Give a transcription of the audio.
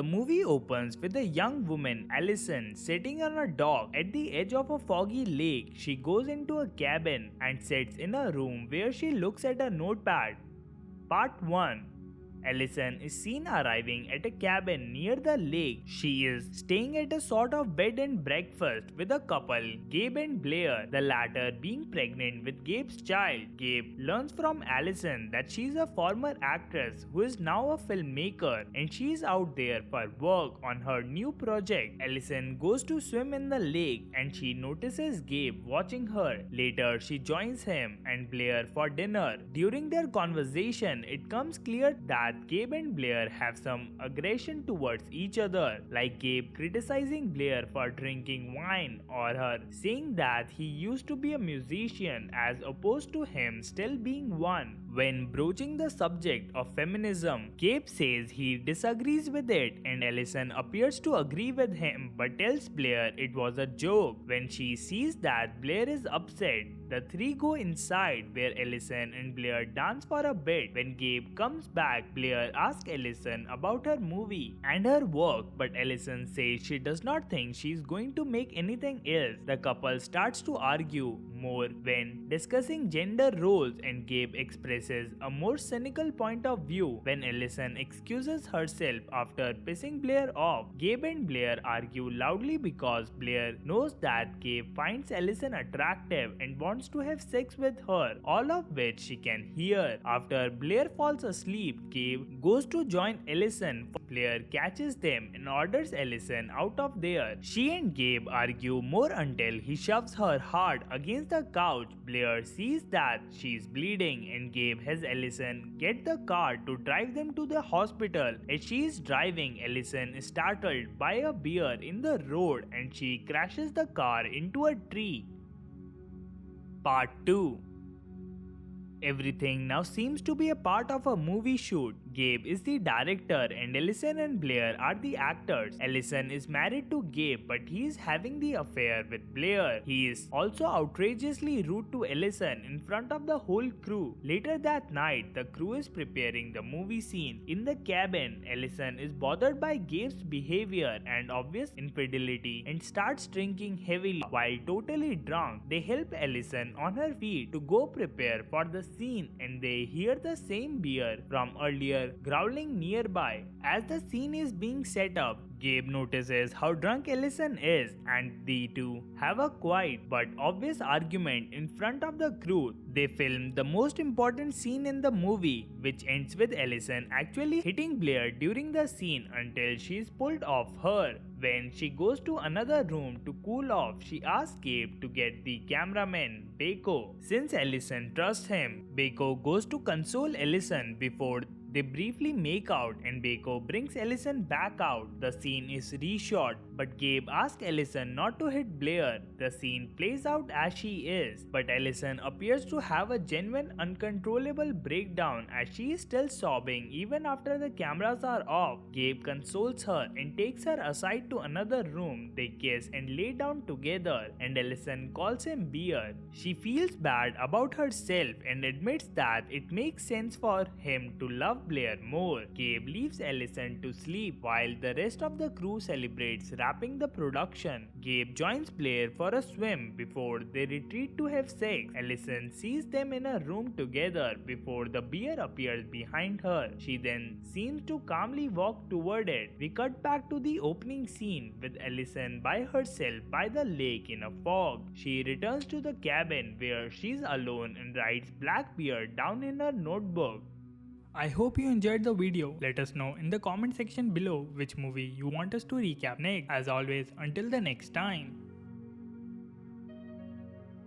The movie opens with a young woman, Allison, sitting on a dock at the edge of a foggy lake. She goes into a cabin and sits in a room where she looks at a notepad. Part 1. Allison is seen arriving at a cabin near the lake. She is staying at a sort of bed and breakfast with a couple, Gabe and Blair, the latter being pregnant with Gabe's child. Gabe learns from Allison that she is a former actress who is now a filmmaker and she is out there for work on her new project. Allison goes to swim in the lake and she notices Gabe watching her. Later, she joins him and Blair for dinner. During their conversation, it comes clear that Gabe and Blair have some aggression towards each other, like Gabe criticizing Blair for drinking wine or her saying that he used to be a musician as opposed to him still being one. When broaching the subject of feminism, Gabe says he disagrees with it and Allison appears to agree with him but tells Blair it was a joke. When she sees that Blair is upset, the three go inside where Allison and Blair dance for a bit. When Gabe comes back, Blair asks Allison about her movie and her work, but Allison says she does not think she is going to make anything else. The couple starts to argue more when discussing gender roles and Gabe expresses a more cynical point of view. When Allison excuses herself after pissing Blair off, Gabe and Blair argue loudly because Blair knows that Gabe finds Allison attractive and wants to have sex with her, all of which she can hear. After Blair falls asleep, Gabe goes to join Allison. Blair catches them and orders Allison out of there. She and Gabe argue more until he shoves her hard against the couch. Blair sees that she is bleeding and Gabe has Allison get the car to drive them to the hospital. As she is driving, Allison is startled by a bear in the road and she crashes the car into a tree. Part 2. Everything now seems to be a part of a movie shoot. Gabe is the director and Allison and Blair are the actors. Allison is married to Gabe but he is having the affair with Blair. He is also outrageously rude to Allison in front of the whole crew. Later that night, the crew is preparing the movie scene. In the cabin, Allison is bothered by Gabe's behavior and obvious infidelity and starts drinking heavily. While totally drunk, they help Allison on her feet to go prepare for the scene and they hear the same bear from earlier growling nearby. As the scene is being set up, Gabe notices how drunk Allison is and the two have a quiet but obvious argument in front of the crew. They film the most important scene in the movie, which ends with Allison actually hitting Blair during the scene until she is pulled off her. When she goes to another room to cool off, she asks Gabe to get the cameraman, Beko. Since Allison trusts him, Beko goes to console Allison before they briefly make out and Beko brings Allison back out. The scene is reshot, but Gabe asks Allison not to hit Blair. The scene plays out as she is, but Allison appears to have a genuine uncontrollable breakdown as she is still sobbing even after the cameras are off. Gabe consoles her and takes her aside to another room. They kiss and lay down together and Allison calls him Bear. She feels bad about herself and admits that it makes sense for him to love Blair more. Gabe leaves Allison to sleep while the rest of the crew celebrates wrapping the production. Gabe joins Blair for a swim before they retreat to have sex. Allison sees them in a room together before the bear appears behind her. She then seems to calmly walk toward it. We cut back to the opening scene with Allison by herself by the lake in a fog. She returns to the cabin where she's alone and writes Blackbeard down in her notebook. I hope you enjoyed the video. Let us know in the comment section below which movie you want us to recap next. As always, until the next time.